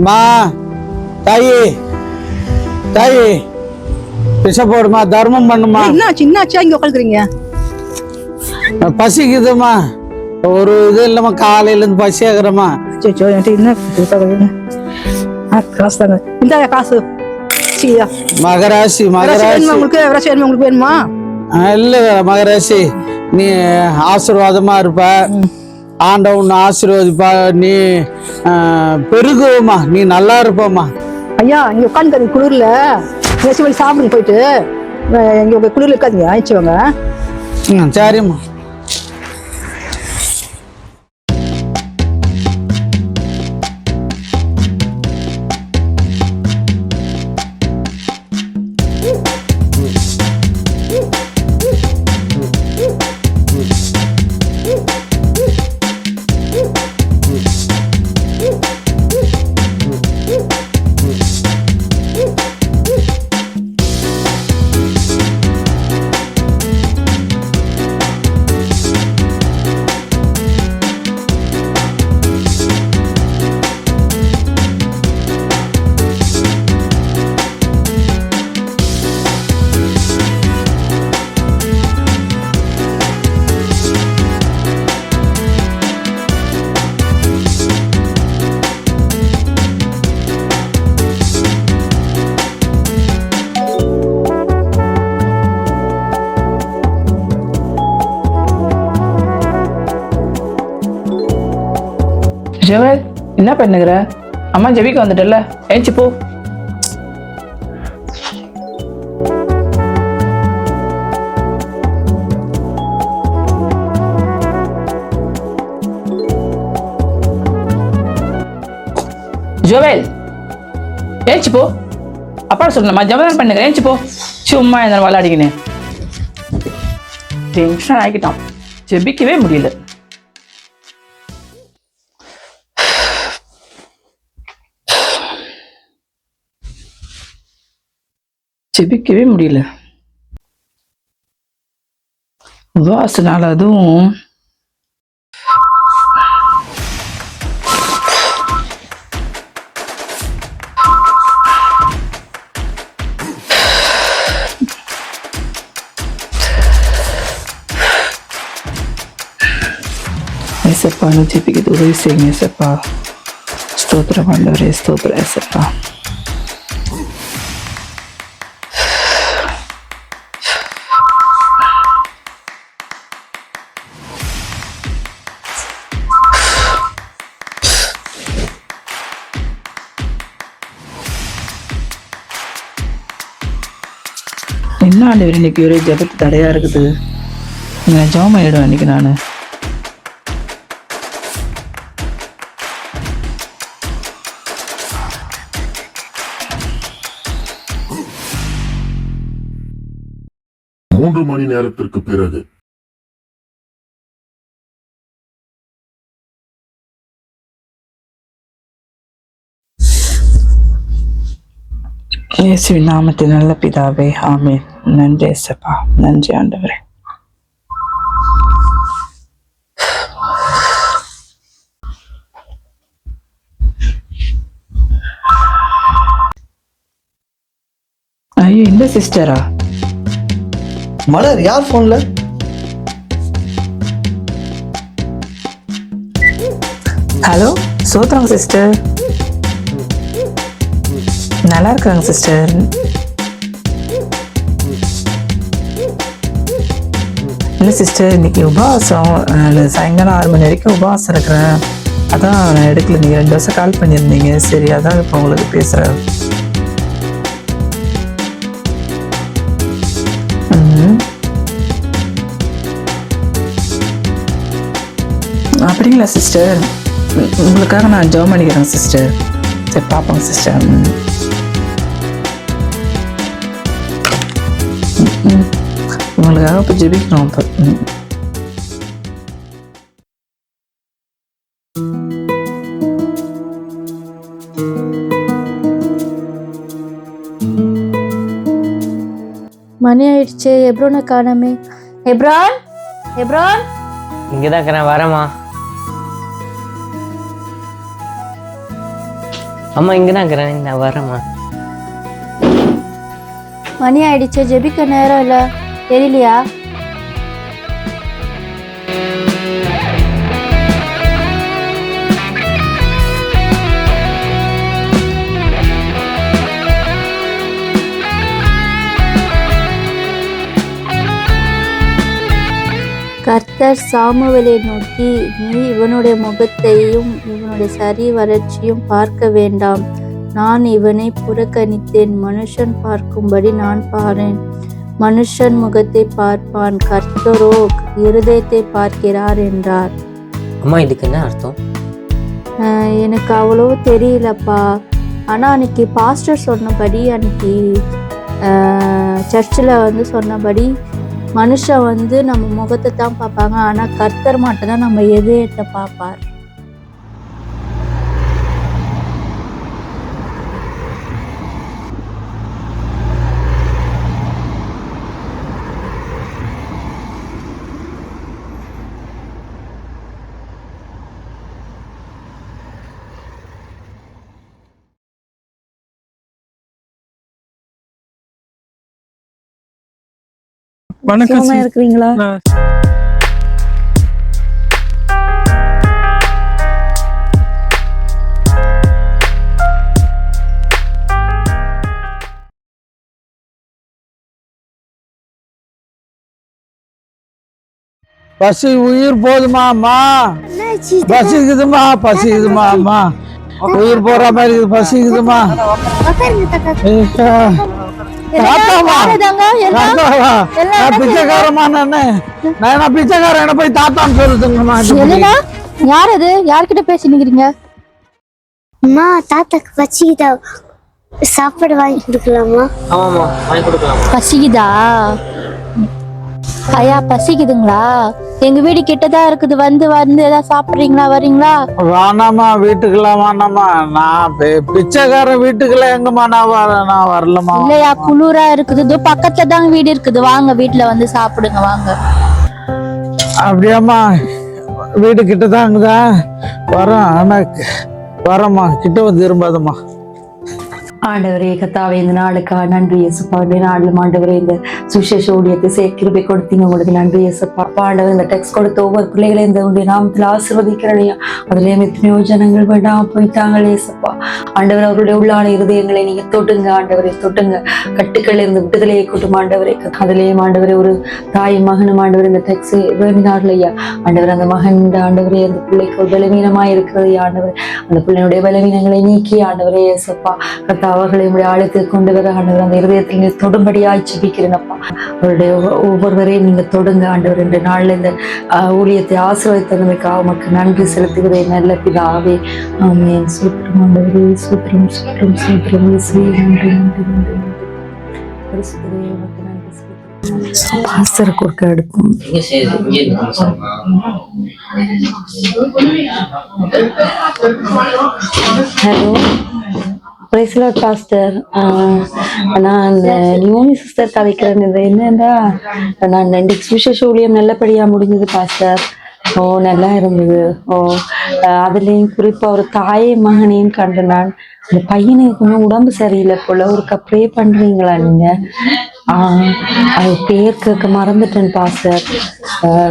அம்மா தாயி தாயி பிச போடுமா, தர்மம் பண்ணுமா. என்னாச்சு இங்க உட்காந்துக்கிறீங்க? பசிக்குதுமா, ஒரு இது இல்லம்மா, காலையில இருந்து பசி ஆகுறமா. காசு தாங்க, இந்த காசு. மகராசி மகராசி உங்களுக்கு வேணுமா? இல்ல மகராசி, நீ ஆசீர்வாதமா இருப்ப, ஆண்டவன் ஆசீர்வதிப்பா, நீ பெருகுவமா, நீ நல்லா இருப்பமா. ஐயா இங்க உட்காந்து குளிர்ல சாப்பிடுங்க, போயிட்டு இங்க குளிர்ல இருக்காதீங்க, ஆயிடுச்சுவாங்க. சரிம்மா. ஜெவல், என்ன பண்ணுகிற? அம்மா ஜெபிக்க வந்துட்டல, ஏஞ்சி போ. ஜோவேல், ஏஞ்சி போ. அப்பா சொல்லணுமா? ஜெபம் பண்ணுங்க, ஏஞ்சி போ. சும்மா என்ன விளையாடிக்கினே டென்ஷன் ஆகிட்டான், ஜெபிக்கவே முடியல. ஜெபிக்கவே முடியல. உபவாசனால அதுவும் ஏசப்பா, நான் ஜெபிக்கிறது உதவி செய்யுங்க ஏசப்பா. ஸ்தோத்திரம் ஆண்டவரே, ஸ்தோத்திரம் ஏசப்பா. என்ன ஆண்டவர் இன்னைக்கு ஒரே ஜபத்து தடையா இருக்குது. நான் ஜாம் ஆயிடுவேன் இன்னைக்கு. நான் மூன்று மணி நேரத்திற்கு பிறகு இயேசுவின் நாமத்தில் நல்ல பிதாவே, ஆமென். நன்றி ஏசப்பா, நன்றி ஆண்டவரே. ஐயோ, இந்த சிஸ்டரா? மலர், யார் போன்ல? ஹலோ, சோத்ராங்க சிஸ்டர். நல்லா இருக்காங்க சிஸ்டர். இல்லை சிஸ்டர், இன்னைக்கு உபவாசம், சாயங்காலம் 6 மணி வரைக்கும் உபவாசம் இருக்கிறேன். அதான் நான் எடுக்கல. நீங்கள் 2 வருஷம் கால் பண்ணியிருந்தீங்க. சரி, அதான் இப்போ உங்களுக்கு பேசுகிறேன். அப்படிங்களா சிஸ்டர்? உங்களுக்காக நான் ஜெபம் பண்ணிக்கிறேன் சிஸ்டர். சரி, பார்ப்போங்க சிஸ்டர். உங்களுக்காக இப்போ ஜெபிக்கணும். இப்போ மணி ஆயிடுச்சு. எப்ரோனை காணோமே. எப்ரான், எப்ரான். இங்கதான் இருக்கிறேன், வரேம்மா. அம்மா இங்கே தான் இருக்கிறேன், நான் வரேம்மா. மணி ஆயிடுச்சு, ஜெபிக்க நேரம் இல்லை, தெரியலையா? கர்த்தர் சாமுவேலை நோக்கி, நீ இவனுடைய முகத்தையும் இவனுடைய சரி வறட்சியும் பார்க்க வேண்டாம். நான் இவனை புறக்கணித்தேன். மனுஷன் பார்க்கும்படி நான் பாரேன். மனுஷன் முகத்தை பார்ப்பான், கர்த்தரோ இருதயத்தை பார்க்கிறார் என்றார். அம்மா இதுக்கு என்ன அர்த்தம்? எனக்கு அவ்வளோ தெரியலப்பா. ஆனால் அன்னைக்கு பாஸ்டர் சொன்னபடி, அன்னைக்கு சர்ச்சில் வந்து சொன்னபடி, மனுஷன் வந்து நம்ம முகத்தை தான் பார்ப்பாங்க, ஆனால் கர்த்தர் மட்டும்தான் நம்ம இதயத்தை பார்ப்பார். வணக்கம் சும்மா இருக்கிறீங்களா? பசி உயிர் போதுமா அம்மா? பசிக்குதுமா, பசிக்குதுமா அம்மா. உயிர் போற மாதிரி இருக்குது, பசிக்குதுமா. தாத்தாவா? தாத்தாவா? நான் பிச்சைக்காரமா? நான் பிச்சைக்காரன், என்ன போய் தாத்தான்னு சொல்லுதுங்கம்மா. யார் அது? யார்கிட்ட பேசி நிக்கிறீங்க? அம்மா, தாத்தாக்கு பசிக்குதா, சாப்பாடு வாங்கி கொடுக்கலாமா? ஆமாம்மா, வாங்கி கொடுக்கலாம். பசிக்குதா? ஐயா பசிக்குதுங்களா? எங்க வீடு கிட்டதான் இருக்குது, வந்து வந்து ஏதாவது சாப்பிடுறீங்களா, வரீங்களா? வேணாமா, வீட்டுக்கெல்லாம் வேணாமா. நான் பிச்சைக்காரன், வீட்டுக்கெல்லாம் எங்கம்மா நான் வரலமா. இல்லையா, குளிரா இருக்குது, இதோ பக்கத்துல தான் வீடு இருக்குது, வாங்க வீட்டுல வந்து சாப்பிடுங்க, வாங்க. அப்படியாம்மா? வீடு கிட்டதான் அங்கதான் வரோம், ஆனா வரம்மா, கிட்ட வந்து திரும்பாதம்மா. ஆண்டவரே கர்த்தாவே, இந்த நாளுக்காக நன்றி இயேசுப்பா. இந்த நாளிலும் ஆண்டவரே இந்த சுவிசேஷ ஊழியத்தை கிருபை கொடுத்தீங்க, உங்களுக்கு நன்றி இயேசுப்பா. ஆண்டவர் இந்த டெக்ஸ்ட் கொடுத்த ஒவ்வொரு பிள்ளைகளையும் இந்த உடைய நாமத்தில் ஆசீர்வதிக்கிறனையா. அதுலேயும் எத்தனையோ ஜனங்கள் வேண்டாம் போயிட்டாங்க இயேசுப்பா. ஆண்டவர் அவருடைய உள்ளான இருதயங்களை நீங்க தொட்டுங்க ஆண்டவரை, தொட்டுங்க. கட்டுக்கள் இருந்து விடுதலையை கூட்டும் ஆண்டவரை. அதுலேயும் ஆண்டவரே ஒரு தாயும் மகனும் ஆண்டவர் இந்த டெக்ஸ்ட் வேண்டினார்கள் ஐயா. ஆண்டவர் அந்த மகன் ஆண்டவரே அந்த பிள்ளைக்கு ஒரு பலவீனமா இருக்கிறது ஆண்டவர். அந்த பிள்ளையுடைய பலவீனங்களை நீக்கி ஆண்டவரே இயேசுப்பா கர்த்தா அவர்களை உடைய ஆழத்துக்கு கொண்டு வர ஆண்டவர் அந்த இருதயத்தில் நீங்க தொடும்படியாய் ஜெபிக்கிறேனப்பா. அவருடைய ஒவ்வொருவரையும் நீங்க தொடுங்க ஆண்டவர். இந்த நாள்ல இந்த ஊழியத்தை ஆசீர்வதித்தமைக்காக உமக்கு நன்றி செலுத்துகிறேன் நல்ல பிதாவே. ஆமென். சூத்திரம் ஆண்டவரே, சூத்திரம் சூத்திரம் சூத்திரம் இயேசுவே, நன்றி நன்றி நன்றி நன்றி. பரிசுத்தரே உமக்கு நன்றி செலுத்துகிறேன். பாஸ்டர் குறுக்க எடுப்போம். Hello, praise lord pastor. நான் அந்த நியோனி சிஸ்டர் கதைக்கிறேன். இது என்னன்னா, நான் 2 சுவிசேஷ ஊழியம் நல்லபடியா முடிஞ்சது பாஸ்டர். ஓ நல்லா இருந்தது. ஓ அதுலேயும் குறிப்பாக ஒரு தாயை மகனையும் கண்டு நான். அந்த பையனுக்கு கொஞ்சம் உடம்பு சரியில்லை போல, ஒரு ப்ரே பண்றீங்களா நீங்க? அது பேர் கேட்க மறந்துட்டேன் பாஸ்டர்,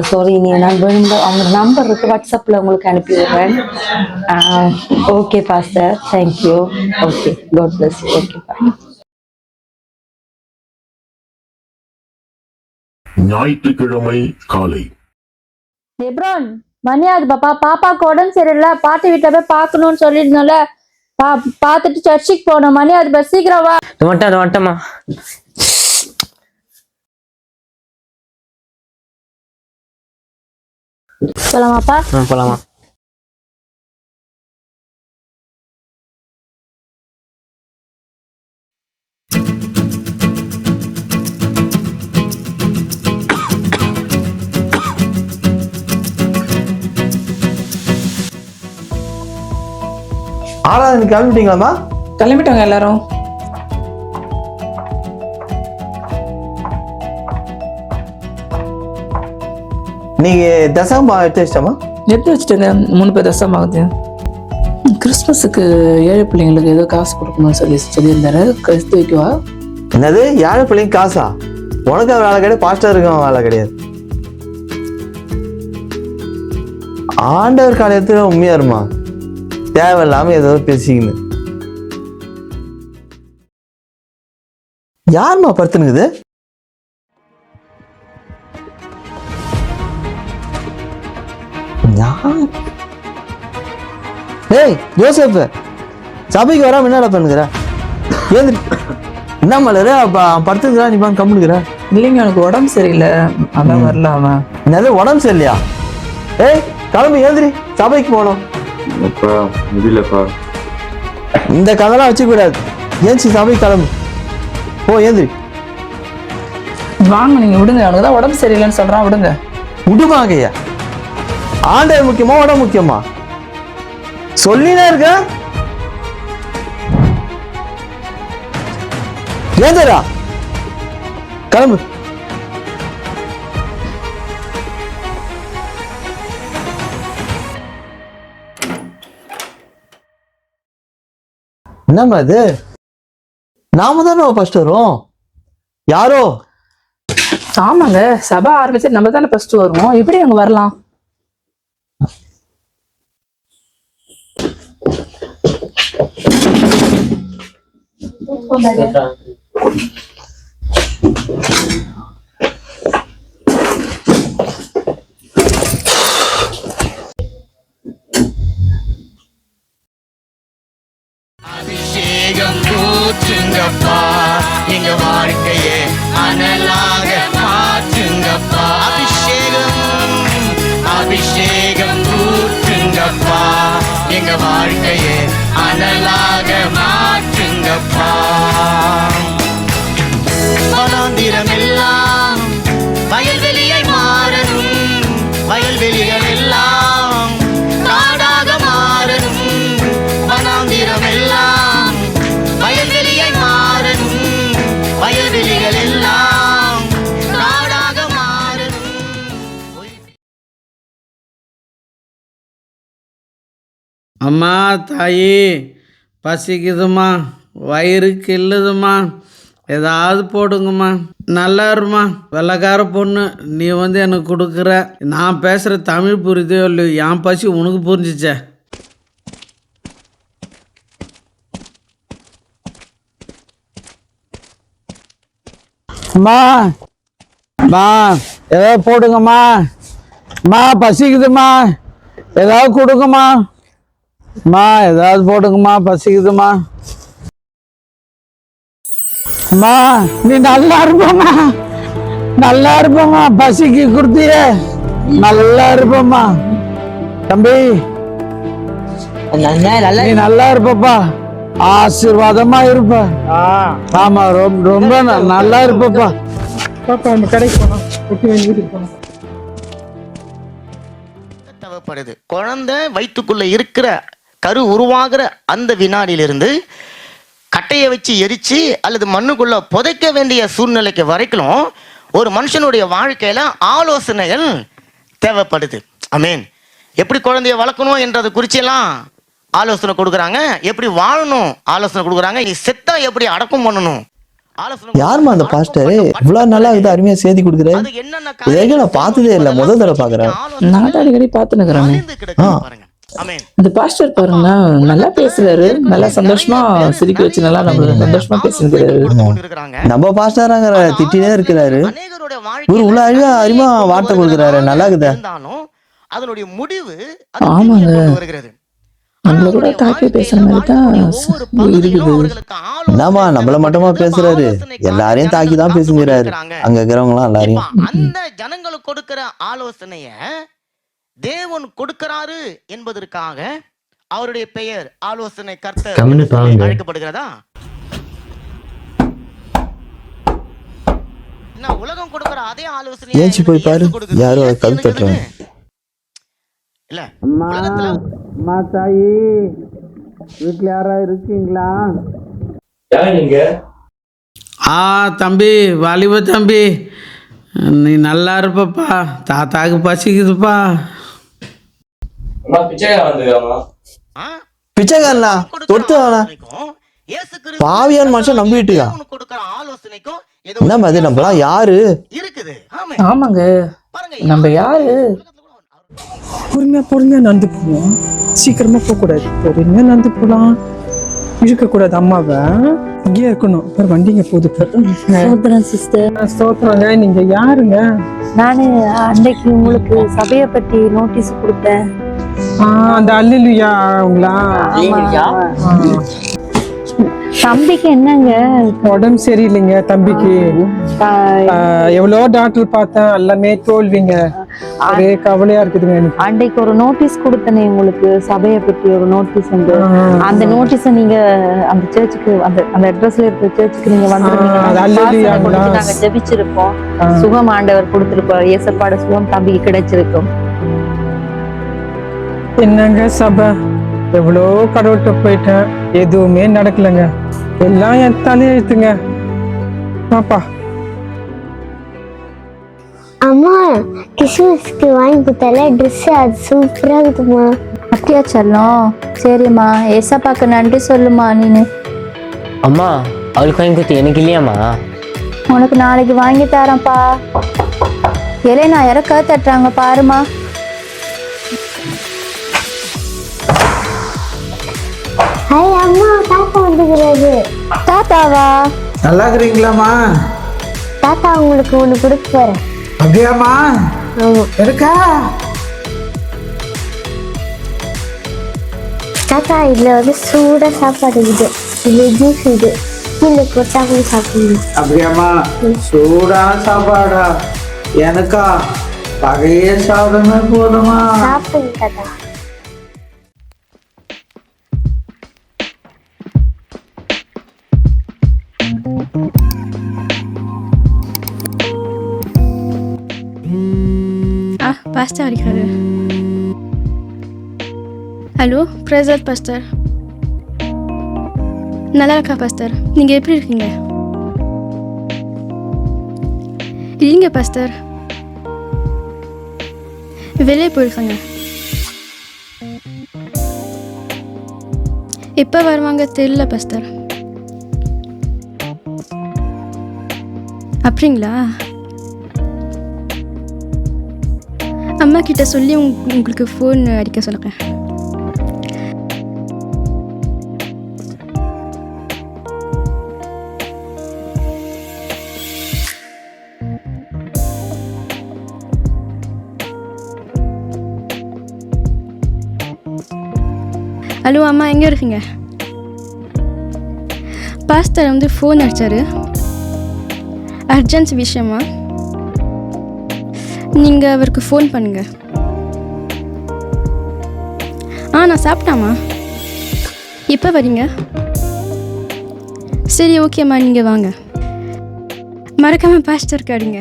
சாரி. நான் வேணும்னா அவங்க நம்பர் இருக்கு, வாட்ஸ்அப்ல உங்களுக்கு அனுப்பி விடுறேன். Okay pastor, thank you. Okay, God bless you. Okay, bye. ஞாயிற்றுக்கிழமை காலை. எப்ரோன், மணியாது பாப்பா, பாப்பாக்கு உடம்பு சரியில்லை, பாட்டி வீட்டுல போய் பாக்கணும்னு சொல்லிருந்தோம்ல, பாத்துட்டு சர்ச்சுக்கு போனோம். மணியாது பஸ், சீக்கிரம் வா. வந்துட்டேம்மா. போலாமாப்பா? போலாமா? ஆறாவது கிளம்பிட்டீங்களாம்மா? கிளம்பிட்டாங்க எல்லாரும். நீங்க தசமா எடுத்து வச்சிட்டமா? எடுத்து வச்சுட்டு 3 பேர் தசமாகுது. கிறிஸ்மஸுக்கு ஏழை பிள்ளைங்களுக்கு ஏதோ காசு கொடுக்கணும்னு சொல்லியிருந்தாரு. கழுத்து வைக்கவா? என்னது ஏழை பிள்ளைங்க காசா? உனக்கு வேலை கிடையாது, பாஸ்டர் இருக்கவன் வேலை கிடையாது. ஆண்டவர் காரியத்துல உண்மையா இருமா, தேவையில்லாம ஏதோ பேசிக்கின்னு. யாருமா படுத்துனுக்குது? ஏய் ஜோசப், சபைக்கு வராம என்னடா பண்ணுகிற? ஏந்திரி. என்ன மலரு படுத்துக்கிறா, நீ பாங்க கம்முனுக்குற? இல்லைங்க, எனக்கு உடம்பு சரியில்லை, அதான் வரல அவன். என்னது உடம்பு சரியில்லையா? ஏய் கிளம்பி ஏந்திரி, சபைக்கு போகணும். முடியலப்பா. இந்த கதைலாம் வச்சுக்க கூடாது. ஏஞ்சி சபைக்கு கிளம்பு, போ ஏந்திரி. வாங்க, நீங்க விடுங்க, அவனுக்கு தான் உடம்பு சரியில்லைன்னு சொல்றான், விடுங்க. விடுமாங்கய்யா, ஆண்டவர் முக்கியமா உடம்பு முக்கியமா? சொல்லினே இருக்க. ஏந்தரா கிளம்பு. என்னம்மா இது? நாம தானே ஃபர்ஸ்ட் வரும். யாரோ? ஆமாங்க, சபை ஆரம்பிச்சு நம்ம தானே ஃபர்ஸ்ட் வருவோம், எப்படி அங்க வரலாம்? அபிஷேகம் ஊற்றுங்கப்பா, எங்க வாழ்க்கையே அனலாக மாற்றுங்கப்பா. அபிஷேகம் ஊற்றுங்கப்பா, எங்க வாழ்க்கையே அனலாக மாற்றுங்கப்பா. வனாந்திரம் எல்லாம் வயல்வெளியை மாறணும், வயல்வெளிகள் எல்லாம் காடாக மாறணும். வனாந்திரம் எல்லாம் வயல்வெளியை மாறணும், வயல்வெளிகள் எல்லாம் காடாக மாறணும். அம்மா தாயி, பசிக்குதுமா, வயிறு கில்லுதுமா, ஏதாவது போடுங்கம்மா. நல்லா இருமா. வெள்ளைக்கார பொண்ணு, நீ எனக்கு கொடுக்குற. நான் பேசுகிற தமிழ் புரியுதோ இல்லையோ, என் பசி உனக்கு புரிஞ்சிச்சே. அம்மா அம்மா, ஏதாவது போடுங்கம்மா. அம்மா பசிக்குதுமா, ஏதாவது கொடுங்கம்மா. அம்மா ஏதாவது போடுங்கம்மா, பசிக்குதுமா. அம்மா நீ நல்லா இருப்பம்மா, நல்லா இருப்பம்மா, பசிக்கு கொடுத்தியே நல்லா இருப்பம்மா. தம்பி நீ நல்லா இருப்பப்பா, ஆசீர்வாதமா இருப்ப. ஆமா, ரொம்ப நல்லா இருப்பப்பா. தேவைப்படுது. குழந்தை வயிற்றுக்குள்ள இருக்கிற கரு உருவாகிற அந்த வினாடியிலிருந்து கட்டையை வச்சு எரிச்சு அல்லது மண்ணுக்குள்ள புதைக்க வேண்டிய சூழ்நிலைக்கு வரைக்கும் ஒரு மனுஷனுடைய வாழ்க்கையில ஆலோசனைகள் தேவைப்படுது. ஆமென். எப்படி குழந்தைய வளர்க்கணும் என்றது குறிச்செல்லாம் ஆலோசனை கொடுக்குறாங்க, எப்படி வாழணும் ஆலோசனை கொடுக்குறாங்க, நீ செத்தா எப்படி அடக்கம் பண்ணணும் ஆலோசனை. யாருமா அந்த பாஸ்டர்? இவ்வளவு நல்லா இது அருமையா செய்தி கொடுக்குறேன். இதை நான் பார்த்ததே இல்லை, முதல் தடவை பாக்குறேன். நான் அடிக்கடி பார்த்துன்னு இந்த பாஸ்டர் பாருங்க, நல்லா பேசுறாரு, நல்லா சந்தோஷமா சிரிக்க வச்சு நல்லா நம்மளுக்கு சந்தோஷமா பேசுகிறாரு. நம்ம பாஸ்டராங்கிற திட்டினே இருக்கிறாரு, ஒரு உள்ள அருமா வார்த்தை கொடுக்குறாரு, நல்லா இருக்குதா? அதனுடைய முடிவு ஆமாங்க, நம்மள கூட தாக்கி பேசுற மாதிரி தான் இருக்குது. என்னமா நம்மள மட்டுமா பேசுறாரு, எல்லாரையும் தாக்கி தான் பேசுகிறாரு, அங்க இருக்கிறவங்க எல்லாம் எல்லாரையும். அந்த ஜனங்களுக்கு கொடுக்கிற ஆலோசனைய தேவன் கொடுக்கிறாரு என்பதற்காக அவருடைய பெயர் ஆலோசனை கர்த்தர் அழைக்கப்படுகிறதா? என்ன உலகம் கொடுக்கிற அதே ஆலோசனை ஏஞ்சி போய் பாரு, யாரோ கல் தட்டுறாங்க. இல்ல அம்மா தாயி, வீட்டுல யாரா இருக்கீங்களா? தம்பி, வாலிப தம்பி, நீ நல்லா இருப்பப்பா, தாத்தாக்கு பசிக்குதுப்பா. பிச்சைக்காரனா தொடுத்து வேணா இயேசு கிறிஸ்து பாவியான் மனுஷன் நம்பிட்டுக்கா உனக்கு கொடுக்கிற ஆலோசனைக்கும் என்ன மாதிரி நம்மளாம் யாரு இருக்குது. ஆமா. ஆமாங்க, நம்ம யாரு? பொறுமையா நடந்து போவோம். சீக்கிரமா போகக்கூடாது, பொறுமையா நடந்து போலாம். இழுக்கக்கூடாது அம்மாவை, இங்கேயே இருக்கணும். அப்புறம் வண்டிங்க போகுது. சோதரன் சிஸ்டர், ஸ்தோத்திரங்க. நீங்க யாருங்க? நானு அன்னைக்கு உங்களுக்கு சபையை பத்தி நோட்டீஸ் கொடுத்தேன். அந்த அல்லேலூயா அவங்களா? தம்பிக்கு என்னங்க உடம்பு சரியில்லைங்க தம்பிக்கு. எவ்வளோ டாக்டர் பார்த்தேன், எல்லாமே தோல்விங்க. ஒரே கவலையா இருக்குதுங்க எனக்கு. அன்னைக்கு ஒரு நோட்டீஸ் கொடுத்தனே உங்களுக்கு சபையை பத்தி ஒரு நோட்டீஸ் உண்டு. அந்த நோட்டீஸை நீங்க அந்த சர்ச்சுக்கு அந்த அட்ரஸ்ல இருக்கிற சர்ச்சுக்கு நீங்க வந்துருந்தீங்கன்னா நாங்க ஜெபிச்சிருப்போம். சுகம் ஆண்டவர் கொடுத்திருப்போம். இயேசப்பாட சுகம் தம்பிக்கு கிடைச்சிருக்கும். என்னங்க சபை, எவ்வளோ கடவுள்கிட்ட போயிட்டேன், எதுவுமே நடக்கலைங்க. எல்லாம் என் தலையெழுத்துங்க. பாப்பா அம்மா கிறிஸ்மஸ்க்கு வாங்கி கொடுத்தால ட்ரெஸ் அது சூப்பரா இருக்குமா? அப்படியா செல்லம்? சரிம்மா, ஏசப்பாக்கு நன்றி சொல்லுமா நீனு. அம்மா அவளுக்கு வாங்கி கொடுத்து எனக்கு இல்லையாம்மா? உனக்கு நாளைக்கு வாங்கி தரேன்ப்பா. எலேனா இறக்க தட்டுறாங்க பாருமா. ஹாய் அம்மா, தாத்தா வந்துக்கிறாரு. தாத்தாவா? நல்லா இருக்கிறீங்களாம்மா? தாத்தா உங்களுக்கு ஒண்ணு கொடுக்க போறேன். அப்படியாம்மா? இருக்கா? தாத்தா இதுல வந்து சூடா சாப்பாடு இது, இது ஜூஸ், இது கீழே கொட்டாம சாப்பிடணும். அப்படியாம்மா? சூடான சாப்பாடா? எனக்கா? பகையே சாப்பிடமே போதுமா? சாப்பிடுங்க தாத்தா. பாஸ்டர் இருக்காரு. ஹலோ, பிரேசர் பாஸ்டர். நல்லா இருக்கா பாஸ்டர்? நீங்கள் எப்படி இருக்கீங்க? இல்லைங்க பாஸ்டர், வெளியே போயிருக்காங்க. எப்போ வருவாங்க தெரியல பாஸ்டர். அப்படிங்களா? அம்மா கிட்ட சொல்லி உங்களுக்கு ஃபோன் அடிக்க சொல்லுங்க. ஹலோ அம்மா, எங்கே இருக்கீங்க? பாஸ்டர் வந்து ஃபோன் அடிச்சாரு, அர்ஜென்ட் விஷயமா. நீங்கள் அவருக்கு ஃபோன் பண்ணுங்க. நான் சாப்பிட்டாம்மா. எப்போ வரீங்க? சரி, ஓகேம்மா, நீங்கள் வாங்க. மறக்காமல் பாஸ்டருக்கு அடிங்க.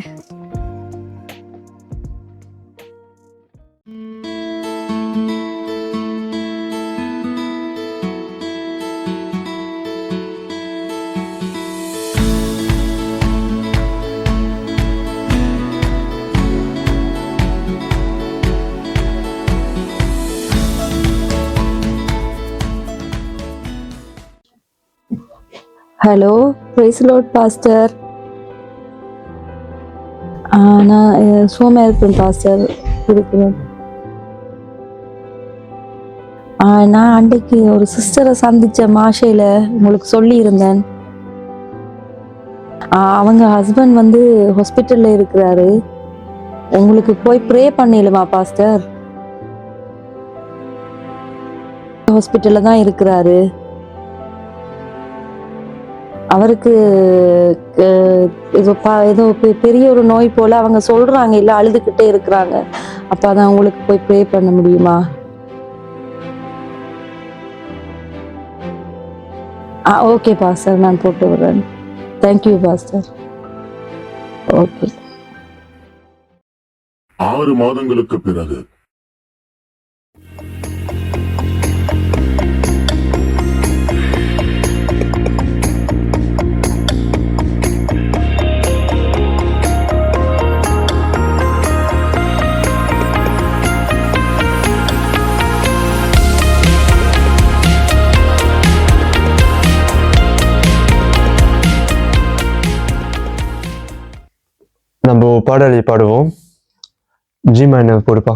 Hello, praise lord pastor. நான் சோமா இருப்பேன் பாஸ்டர். இருக்கிறேன். நான் அன்றைக்கு ஒரு சிஸ்டரை சந்தித்தேன் மாஷையில், உங்களுக்கு சொல்லியிருந்தேன். அவங்க ஹஸ்பண்ட் வந்து ஹாஸ்பிட்டலில் இருக்கிறாரு. உங்களுக்கு போய் ப்ரே பண்ணிடலுமா பாஸ்டர்? ஹாஸ்பிட்டலில் தான் இருக்கிறாரு. அவருக்கு ஏதோ பெரிய ஒரு நோய் போல அவங்க சொல்றாங்க, இல்லை அழுதுகிட்டே இருக்கிறாங்க. அப்போ அதான் உங்களுக்கு போய் ப்ரே பண்ண முடியுமா? ஓகே பாஸ்டர், நான் போட்டு விடுறேன். Thank you pastor. ஓகே. 6 மாதங்களுக்கு பிறகு பாடலை பாடுவோம். ஜி மைனர் போடுப்பா.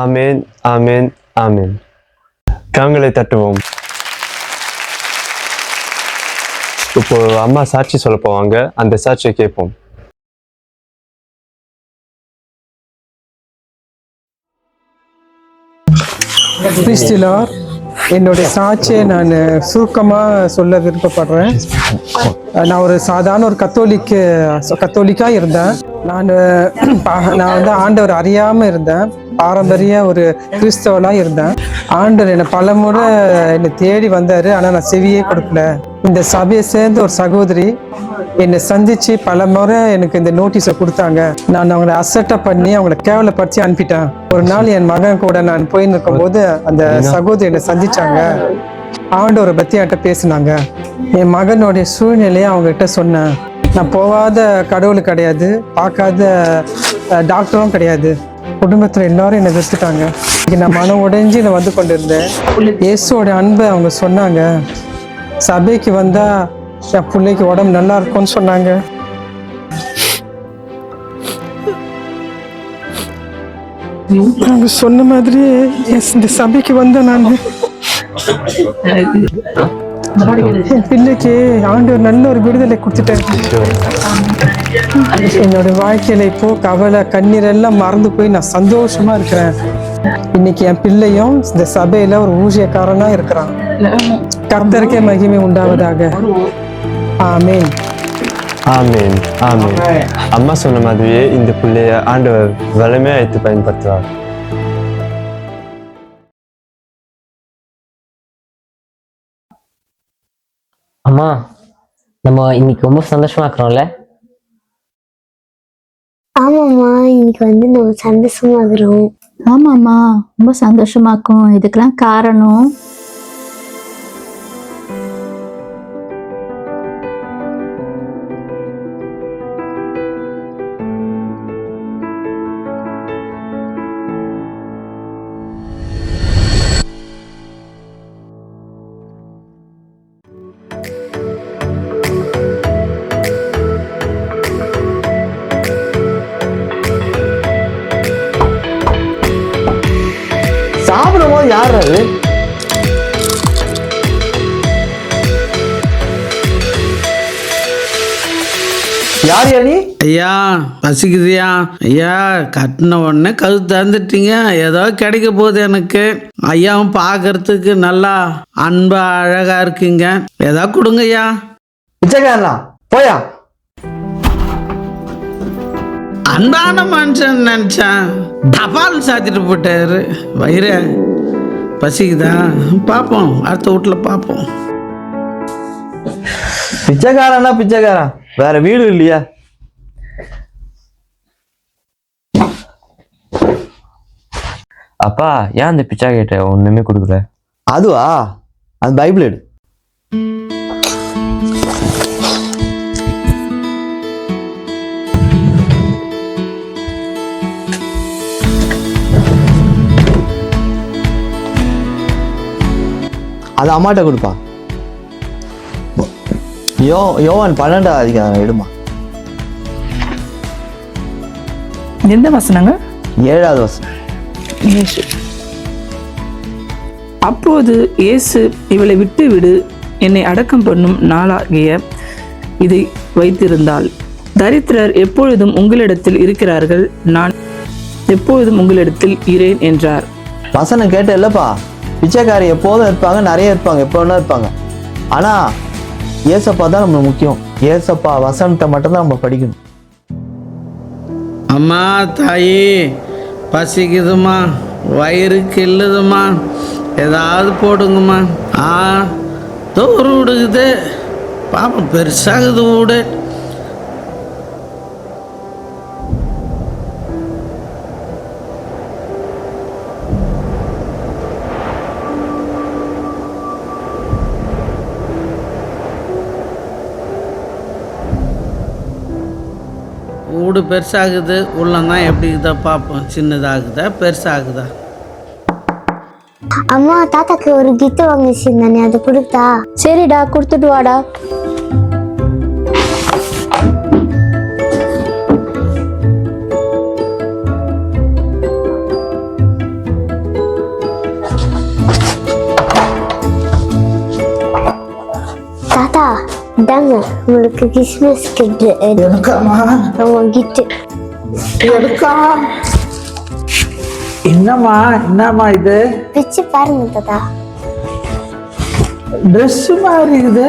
ஆமென், ஆமென், ஆமென். கரங்களை தட்டுவோம். இப்போ அம்மா சாட்சி சொல்ல போவாங்க, அந்த சாட்சியை கேட்போம். கிறிஸ்டிலார், என்னுடைய சாட்சியை நான் சுருக்கமாக சொல்ல விருப்பப்படுறேன். நான் ஒரு சாதாரண ஒரு கத்தோலிக்காக இருந்தேன். நான் வந்து ஆண்டவர் அறியாமல் இருந்தேன். பாரம்பரிய ஒரு கிறிஸ்தவனாக இருந்தேன். ஆண்டவர் என்னை பல முறை என்னை தேடி வந்தார், ஆனால் நான் செவியே கொடுக்கல. இந்த சபையை சேர்ந்த ஒரு சகோதரி என்னை சந்திச்சு பல முறை எனக்கு இந்த நோட்டீஸை கொடுத்தாங்க. நான் அவங்களை அசட்டை பண்ணி அவங்கள கேவலப்படுத்தி அனுப்பிட்டேன். ஒரு நாள் என் மகன் கூட நான் போயின்னு இருக்கும்போது அந்த சகோதரி என்னை சந்திச்சாங்க. ஆண்டவரை பற்றி என்கிட்ட பேசினாங்க. என் மகனுடைய சூழ்நிலையை அவங்ககிட்ட சொன்னேன். நான் போகாத கடவுள் கிடையாது, பார்க்காத டாக்டரும் கிடையாது. குடும்பத்தில் எல்லாரும் என்னை வெறுத்துட்டாங்க. நான் மனம் உடைஞ்சு நான் வந்து கொண்டு இருந்தேன். இயேசுவோட அன்பை அவங்க சொன்னாங்க. சபைக்கு வந்தா என் பிள்ளைக்கு உடம்பு நல்லா இருக்கும்னு சொன்னாங்க. அவங்க சொன்ன மாதிரி இந்த சபைக்கு வந்தேன். நான் என் பிள்ளைக்கு ஆண்டவர் நல்ல ஒரு விடுதலை கொடுத்துட்டாரு. என்னோட வாழ்க்கையில இப்போ கவலை கண்ணீர் எல்லாம் மறந்து போய் நான் சந்தோஷமா இருக்கிறேன். இன்னைக்கு என் பிள்ளையும் இந்த சபையில ஒரு ஊழியக்காரனா இருக்கிறான். கர்த்தருக்கே மகிமை உண்டாவதாக. ஆமென், ஆமென், ஆமென். அம்மா சொன்ன மாதிரியே இந்த பிள்ளைய ஆண்டவர் வலிமையா எடுத்து பயன்படுத்துவார். அம்மா, நம்ம இன்னைக்கு ரொம்ப சந்தோஷமா இருக்கிறோம்ல? ஆமாம்மா, இன்னைக்கு வந்து நம்ம சந்தோஷமா இருக்கிறோம். ஆமாம்மா, ரொம்ப சந்தோஷமாக்கும். இதுக்கெல்லாம் காரணம் சாப்பிடும் போது யார் அது? யார் நீ? ஐயா பசிக்குதுயா ஐயா. கட்டின உடனே கது தந்துட்டீங்க, ஏதோ கிடைக்க போகுது எனக்கு. ஐயாவும் பார்க்கறதுக்கு நல்லா அன்பா அழகா இருக்குங்க, ஏதோ கொடுங்க ஐயா. பிச்சைக்காரனா போயா. அன்பான மனுஷன் நினைச்சேன், தபால் சாத்திட்டு போட்டாரு. வயிற பசிக்குதா? பார்ப்போம், அடுத்த வீட்டுல பார்ப்போம். பிச்சைக்காரனா பிச்சைக்காரன், வேற வீடு இல்லையா? அப்பா, ஏன் அந்த பிச்சா கேட்ட ஒண்ணுமே கொடுக்கல? அதுவா, அது பைபிள் எடு. அது அம்மாட்ட கொடுப்பா. யோவான் 12ஆம் அதிகாரம் எடுமா. எந்த வசனங்க? 7வது வசனம். அப்போது இயேசு, இவளை விட்டு விடு, என்னை அடக்கம் பண்ணும் நாளாகிய இதை வைத்திருந்தால் தரித்திரர் எப்பொழுதும் உங்களிடத்தில் இருக்கிறார்கள், நான் எப்பொழுதும் உங்களிடத்தில் இரேன் என்றார். வசனம் கேட்ட இல்லப்பா. பிச்சைக்காரி எப்போதும் இருப்பாங்க, நிறைய இருப்பாங்க, எப்போ வேணா இருப்பாங்க. ஆனா ஏசப்பா தான் நம்மளுக்கு முக்கியம். ஏசப்பா வசனத்தை மட்டும்தான் நம்ம படிக்கணும். அம்மா தாயி பசிக்குதுமா, வயிறு கில்லுதுமா, ஏதாவது போடுங்கம்மா. தோறு விடுக்குது, பாப்பா பெருசாகுது வீடு. வீடு பெருசாகுது, உள்ளந்தான் எப்படி இருக்குதா பார்ப்போம். சின்னதாகுதா பெருசாகுதா? அம்மா தாத்தாக்கு ஒரு கிஃப்ட் வாங்கி வச்சிருந்தானே, அது கொடுத்தா? சரிடா, கொடுத்துட்டு வாடா. தாத்தா இதாங்க உங்களுக்கு கிறிஸ்மஸ் கிஃப்ட். எனக்காமா? கிஃப்ட் எனக்கா? என்னம்மா இது? பிச்சு பாருங்க தாத்தா. ட்ரெஸ் மாதிரி இருக்குது.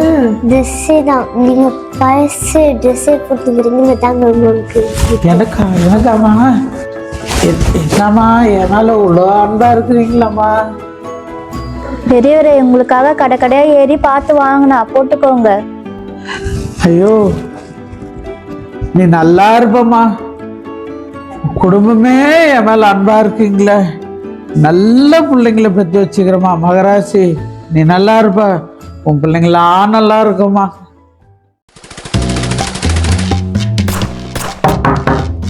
ட்ரெஸ் தான், நீங்க பழசு ட்ரெஸ்ஸே போட்டுக்கிறீங்க தாங்க உங்களுக்கு. எனக்காமா? என்னம்மா என் மேல இவ்வளோ அன்பா இருக்கிறீங்களாம்மா? பெரியவரே, உங்களுக்காக கடை கடையா ஏறி பார்த்து வாங்கினா, போட்டுக்கோங்க. ஐயோ, நீ நல்லா இருப்பம்மா. குடும்பமே என் மேல அன்பா இருக்கீங்களே. நல்ல பிள்ளைங்களை பற்றி வச்சுக்கிறோமா மகராசி. நீ நல்லா இருப்ப, உன் பிள்ளைங்களா நல்லா இருக்குமா.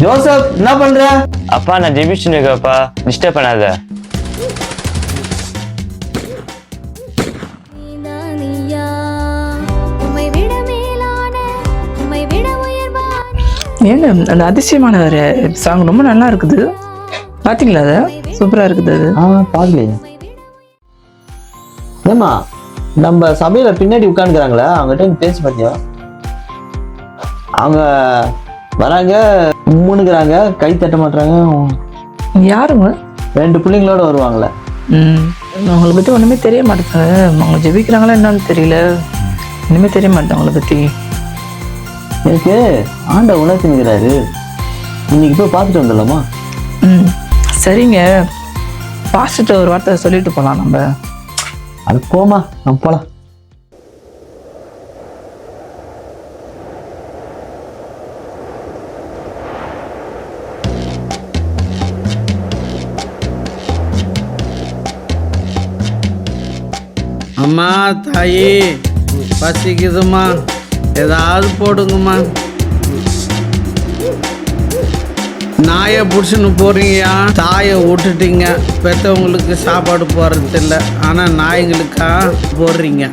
ஜோசப் என்ன பண்ற? அப்பா நான் ஜெபிச்சுன்னு இருக்கப்பா, டிஸ்டர்ப் பண்ணாத. ஏங்க அந்த அதிசயமான சாங் ரொம்ப நல்லா இருக்குது. பாத்தீங்களா? அது சூப்பரா இருக்குது. அது பாக்கலையே. ஏமா நம்ம சபையில பின்னாடி உட்காந்துக்கிறாங்களே, அவங்ககிட்ட பேசி பார்த்தியா? அவங்க வராங்க, முன்னுக்குறாங்க, கை தட்ட மாட்டாங்க. யாருங்க? 2 பிள்ளைங்களோட வருவாங்களே. அவங்களை பத்தி ஒண்ணுமே தெரிய மாட்டேங்குது. அவங்க ஜெபிக்கிறாங்களா என்னன்னு தெரியல. ஒண்ணுமே தெரிய மாட்டேன் அவங்கள பத்தி. எனக்கு ஆண்ட உணர்த்தினுக்கிறாரு. இன்னைக்கு போய் பார்த்துட்டு வந்துடலாமா? சரிங்க, பாஸ்டர்ட்ட ஒரு வார்த்தை சொல்லிட்டு போலாம் நம்ம. அது போமா, நம்ம போலாம். அம்மா தாயி பசிக்குதுமா, ஏதாவது போடுங்கம்மா. நாயை பிடிச்சின்னு போறீங்கயா, தாயை விட்டுட்டீங்க. பெற்றவங்களுக்கு சாப்பாடு போடுறது இல்லை, ஆனால் நாய்களுக்கா போடுறீங்க.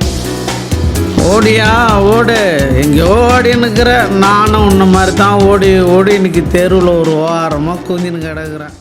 ஓடியா ஓடு, எங்கேயோ ஓடினுக்கிற. நானும் உன்ன மாதிரி தான் ஓடி ஓடி இன்னைக்கு தெருவில் ஒரு ஓரமாக குந்தின்னு கிடக்குறேன்.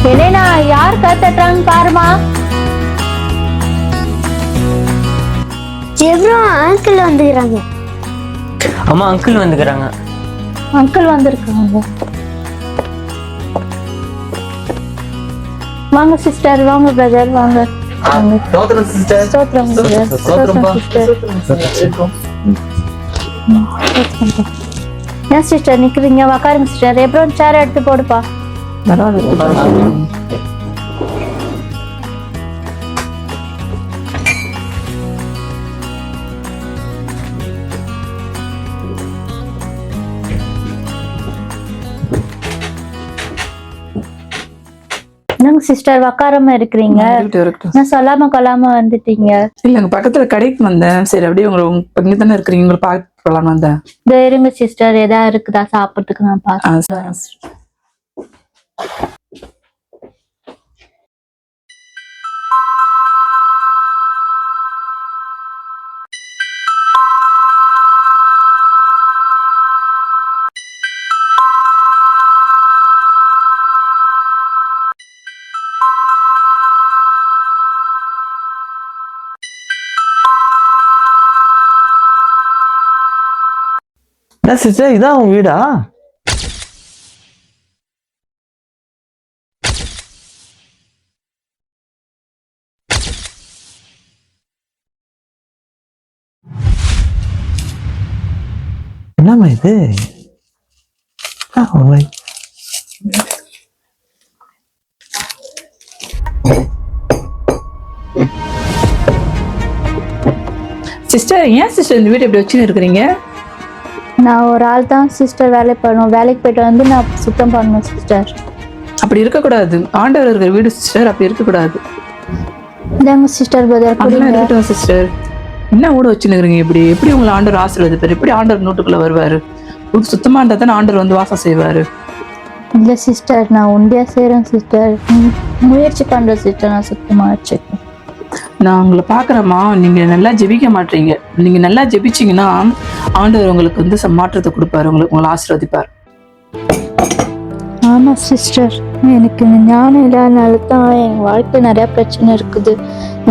என்னன்னா யார் கத்துறாங்க பாருமா. ஜெப்ரம் அங்கிள் வந்துக்கிறாங்க. அம்மா அங்கிள் வந்துக்கிறாங்க. அங்கிள் வந்திருக்காங்க. வாங்க சிஸ்டர், வாங்க பிரதர், வாங்க. ஸ்தோத்திரம் சிஸ்டர். ஸ்தோத்திரம் பிரதர். ஸ்தோத்திரம்பா. ஏன் சிஸ்டர் நிக்கிறீங்க? உக்காருங்க சிஸ்டர். எப்பறம் சேர் எடுத்து போடுப்பா. என்னங்க சிஸ்டர் உக்காராம இருக்கிறீங்க? நான் சொல்லாம கொள்ளாம வந்துட்டீங்க. இல்லங்க, பக்கத்துல கடைக்கு வந்தேன். சரி அப்படியே இங்க தானே இருக்கிறீங்க, உங்களை பார்க்கலாம் வந்தேன். இதோ இருங்க சிஸ்டர், ஏதா இருக்குதா சாப்பிட்றதுக்கு நான் பாக்கிறேன். என்ன சிஸ்டர், இதான் உங்க வீடா? என்னம்மா இது? சிஸ்டர் ஏன் சிஸ்டர் இந்த வீட்டை இப்படி வச்சுன்னு இருக்கிறீங்க? நான் ஒரு ஆள் தான் சிஸ்டர் வேலைக்கு போகணும். வேலைக்கு போயிட்டு வந்து நான் சுத்தம் பண்ணணும் சிஸ்டர். அப்படி இருக்கக்கூடாது. ஆண்டவர் இருக்கிற வீடு சிஸ்டர், அப்படி இருக்கக்கூடாது. இதாங்க சிஸ்டர் பதில் அதெல்லாம் கொடுங்க. இருக்கட்டும் சிஸ்டர். என்ன கூட வச்சுன்னு இருக்கிறீங்க இப்படி? எப்படி உங்களை ஆண்டவர் ஆசீர்வதிப்பாரு? எப்படி ஆண்டவர் நோட்டுக்குள்ள வருவாரு? உங்களுக்கு சுத்தமா இருந்தா தானே ஆண்டவர் வந்து வாசம் செய்வாரு. இல்லை சிஸ்டர், நான் உண்டியா செய்கிறேன் சிஸ்டர். முயற்சி பண்ணுறேன் சிஸ்டர், நான் சுத்தமாக வச்சுக்கேன். நான் உங்களை பார்க்குறேம்மா, நீங்கள் நல்லா ஜெபிக்க மாட்டீங்க. நீங்கள் நல்லா ஜெபிச்சிங்கன்னா ஆண்டவர் உங்களுக்கு வந்து மாற்றத்தை கொடுப்பாரு, உங்களை ஆசீர்வதிப்பார். ஆமாம் சிஸ்டர், எனக்கு இந்த ஞானம் இல்லாதனால தான் என் வாழ்க்கை நிறையா பிரச்சனை இருக்குது.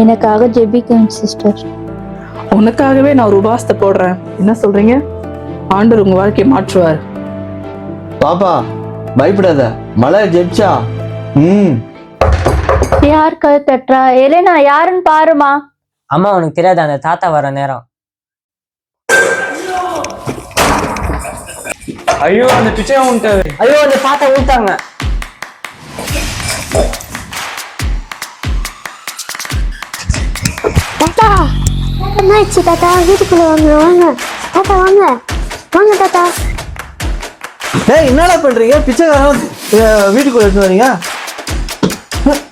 எனக்காக ஜெபிக்கணும் சிஸ்டர். உனக்காகவே நான் ஒரு உபவாசத்தை போடுறேன். என்ன சொல்றீங்க? ஆண்டவர் உங்க வாழ்க்கையை மாற்றுவார். பாப்பா பயப்படாத, மழை ஜெபிச்சா யார் கை தட்டுறா? எலேனா யாருன்னு பாருமா. அம்மா உனக்கு தெரியாது, அந்த தாத்தா வர நேரம். ஐயோ அந்த பிச்சை உண்டாரு. ஐயோ அந்த தாத்தா ஊட்டாங்க. தாத்தா என்னாச்சு தாத்தா? வீட்டுக்குள்ள வாங்க வாங்க தாத்தா, வாங்க வாங்க தாத்தா. ஏய் என்னடா பண்றீங்க? பிச்சைக்காரன் வீட்டுக்குள்ள எடுத்து வரீங்க?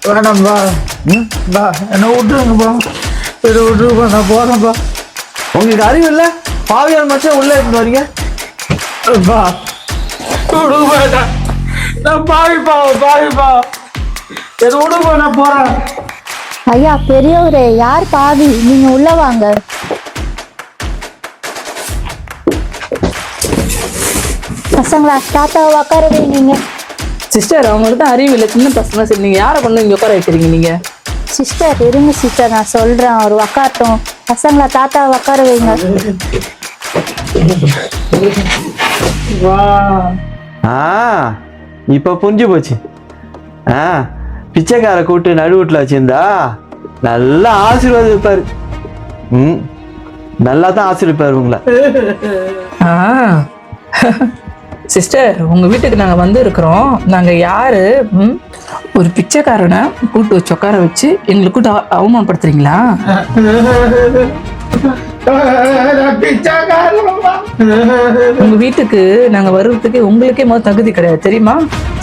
வேணாம்பா, என்ன விட்டுருங்கப்பா, இதை விட்டுருப்பா, நான் போறேன்ப்பா. உங்களுக்கு அறிவு இல்லை? பாவியார் மச்சம் உள்ள எடுத்து வரீங்க? நான் பாவிப்பா, எது விடுப்பா, நான் போறேன். ஐயா பெரியவரே, யார் பாவி? நீங்க உள்ள வாங்க. பசங்களா, தாத்தாவை உட்கார வைங்க. சிஸ்டர், அவங்களுக்கு தான் அறிவு இல்லை, சின்ன பசங்க. சரி, நீங்க யாரை கொண்டு இங்க உட்கார வைக்கிறீங்க? நீங்க சிஸ்டர் இருங்க சிஸ்டர், நான் சொல்றேன், அவர் உக்காரட்டும். பசங்களா, தாத்தாவை உட்கார வைங்க. இப்ப புரிஞ்சு போச்சு. பிச்சைக்கார கூட்டு நடுவீட்டுல வச்சிருந்தா நல்லா ஆசீர்வாதம் இருப்பாரு. நல்லா தான் ஆசீர்வாரு உங்களை. சிஸ்டர், உங்க வீட்டுக்கு நாங்க வந்து இருக்கிறோம். நாங்க யாரு? ஒரு பிச்சைக்காரனை கூட்டு வச்சு உட்கார வச்சு எங்களுக்கு கூட்டு அவமானப்படுத்துறீங்களா? உங்க வீட்டுக்கு நாங்க வர்றதுக்கு உங்களுக்கே முதல் தகுதி கிடையாது, தெரியுமா?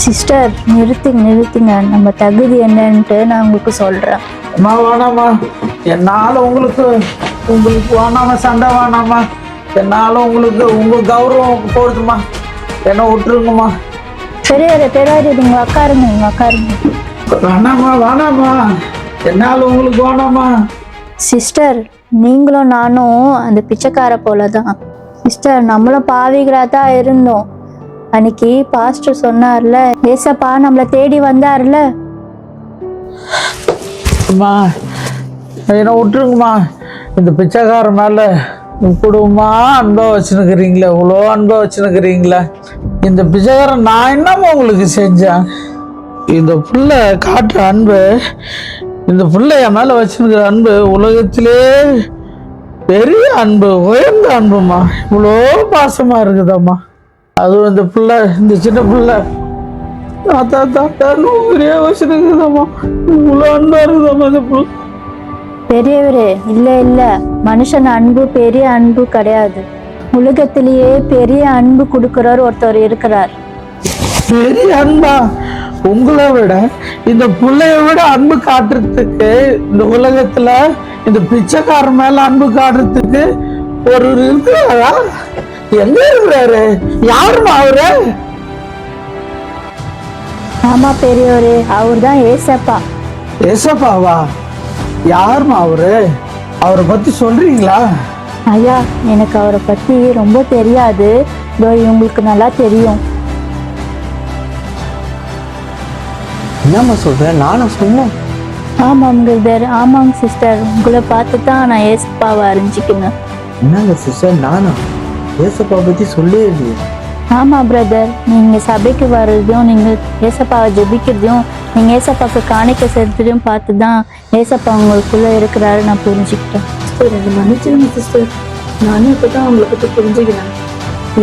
சிஸ்டர் நிறுத்துங்க. நம்ம தகுதி என்னன்ட்டு நான் உங்களுக்கு சொல்றேன். வேணாமா, என்னால உங்களுக்கு வேணாமா, சண்டை வேணாமா. என்னால உங்களுக்கு உங்க கௌரவம் போடுதுமா, என்ன விட்டுருங்கம்மா. பெரியவரே நீங்க உட்காருங்க. வேணாமா, என்னால உங்களுக்கு வேணாமா. சிஸ்டர், நீங்களும் நானும் அந்த பிச்சைக்கார போலதான். சிஸ்டர், நம்மளும் பாவிகளா தான் இருந்தோம். அன்னைக்கு பாஸ்டர் சொன்னார்ல, ஏசப்பா நம்மளை தேடி வந்தார்ல. அம்மா, என்ன விட்டுருங்கம்மா. இந்த பிச்சைக்கார மேல குடும்பமா அன்பா வச்சுன்னுக்குறீங்களே, இவ்வளோ அன்பா வச்சுன்னுக்குறீங்களே. இந்த பிச்சைக்காரன் நான் என்னம்மா உங்களுக்கு செஞ்சேன்? இந்த புள்ள காட்டுற அன்பு, இந்த புள்ள என் மேல வச்சுருக்கிற அன்பு உலகத்திலே பெரிய அன்பு, உயர்ந்த அன்புமா. இவ்வளோ பாசமா இருக்குதாம்மா. அதுவும் இந்த புள்ள, இந்த சின்ன புள்ள தாத்தா நூறியே வச்சுருக்குதாம்மா. இவ்வளோ அன்பா இருக்குதாம்மா இந்த புள்ள. பெரியவரே, இல்ல மனுஷன் அன்பு பெரிய அன்பு கிடையாது. உலகத்திலேயே பெரிய அன்பு கொடுக்கிறார் ஒருத்தர் இருக்கிறார். பெரிய அன்பா? உங்களை விட இந்த பிள்ளைய விட அன்பு காட்டுறதுக்கு இந்த உலகத்துல இந்த பிச்சைக்காரன் மேல அன்பு காட்டுறதுக்கு ஒரு இருக்கிறாரா? எங்க இருக்கிறாரு? யாருமா அவரு? ஆமா பெரியவரே, அவர் தான் ஏசப்பா. ஏசப்பாவா? யாருமா அவரு? அவரை பத்தி சொல்றீங்களா? ஐயா, எனக்கு அவரை பத்தி ரொம்ப தெரியாது. உங்களுக்கு நல்லா தெரியும். என்னம்மா சொல்றேன்? நானும் சொன்னேன். ஆமாம் பிரதர், ஆமாங்க சிஸ்டர், உங்களை பார்த்து தான் நான் ஏசப்பாவை அறிஞ்சிக்கினேன். என்னங்க சிஸ்டர், நானா ஏசப்பா பத்தி சொல்லவே இல்லையே. ஆமா பிரதர், நீங்க சபைக்கு வர்றதையும் நீங்க ஏசப்பாவை ஜெபிக்கிறதையும் நீங்க ஏசப்பாவுக்கு காணிக்க செலுத்துறதையும் பார்த்து தான் ஏசப்பா உங்களுக்குள்ள இருக்கிறாரு நான் புரிஞ்சுக்கிட்டேன். சிஸ்டர், மன்னிச்சிருங்க சிஸ்டர். நானே இப்பதான் உங்களை பற்றி புரிஞ்சுக்கிறேன்.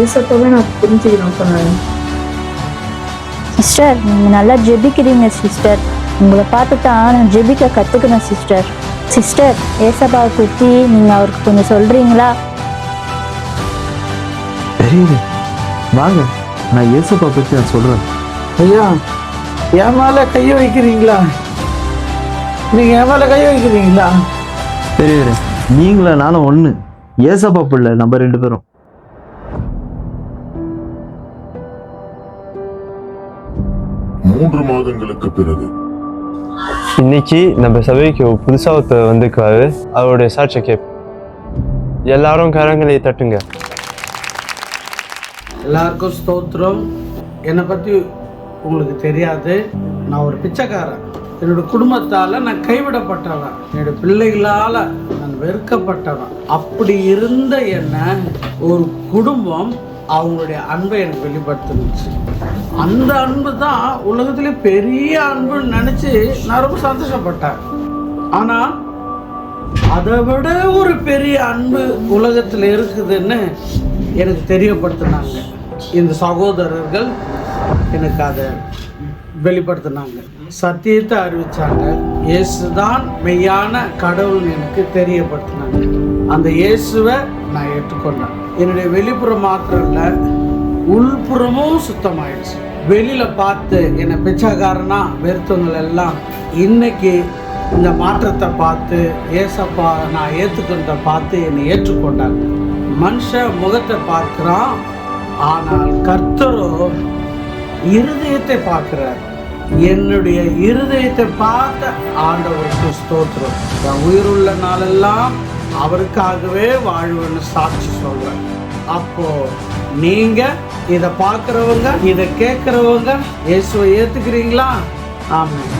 ஏசப்பாவே நான் புரிஞ்சுக்கிறேன். சிஸ்டர், நீங்க நல்லா ஜெபிக்கிறீங்க சிஸ்டர். உங்களை பார்த்து தான் நான் ஜெபிக்க கத்துக்கிறேன் சிஸ்டர். சிஸ்டர் ஏசப்பாவை பற்றி நீங்கள் அவருக்கு கொஞ்சம் சொல்கிறீங்களா? தெரியுது, வாங்க நான் ஏசப்பா பற்றி நான் சொல்கிறேன். ஐயா, என் மேலே கையை வைக்கிறீங்களா? நீங்கள் என் மேலே கையை வைக்கிறீங்களா? தெரியுது, நீங்களும் நானும் ஒன்று, ஏசப்பா பிள்ளை நம்ம 2 பேரும். மூன்று மாதங்களுக்கு பிறகு இன்னைக்கு நம்ம சபைக்கு புதுசா ஒருத்தர் வந்திருக்காரு. அவருடைய சாட்சியை கேட்போம். எல்லாரும் கரங்களை தட்டுங்க. எல்லாருக்கும் ஸ்தோத்திரம். என்னை பற்றி உங்களுக்கு தெரியாது, நான் ஒரு பிச்சைக்காரன். என்னோட குடும்பத்தால் நான் கைவிடப்பட்டவன், என்னோட பிள்ளைகளால் நான் வெறுக்கப்பட்டவன். அப்படி இருந்த என்னை ஒரு குடும்பம் அவங்களுடைய அன்பை எனக்கு வெளிப்படுத்துனுச்சு. அந்த அன்பு தான் உலகத்திலே பெரிய அன்புன்னு நினச்சி நான் ரொம்ப சந்தோஷப்பட்டேன். ஆனால் அதை விட ஒரு பெரிய அன்பு உலகத்தில் இருக்குதுன்னு எனக்கு தெரியப்படுத்தினாங்க. இந்த சகோதரர்கள் எனக்கு அதை வெளிப்படுத்தினாங்க, சத்தியத்தை அறிவிச்சாங்க. இயேசுதான் மெய்யான கடவுள்னு எனக்கு தெரியப்படுத்தினாங்க. அந்த இயேசுவை நான் ஏற்றுக்கொண்டேன். என்னுடைய வெளிப்புறம் மாத்திரம் இல்லை, உள்புறமும் சுத்தமாயிடுச்சு. வெளியில பார்த்து என்னை பிச்சைக்காரனா வெறுத்தவங்க எல்லாம் இன்னைக்கு இந்த மாற்றத்தை பார்த்து ஏசப்பா நான் ஏற்றுக்கொண்ட பார்த்து என்னை ஏற்றுக்கொண்டாங்க. மனுஷன் முகத்தை பார்க்கிறான், ஆனால் கர்த்தரோ இருதயத்தை பார்க்கிறார். என்னுடைய இருதயத்தை பார்த்த ஆண்டவருக்கு ஸ்தோத்திரம். நான் உயிருள்ள நாளெல்லாம் அவருக்காகவே வாழ்வுன்னு சாட்சி சொல்றேன். அப்போ நீங்க இதை பார்க்குறவங்க, இதை கேட்குறவங்க இயேசுவை ஏற்றுக்கிறீங்களா? ஆமாம்.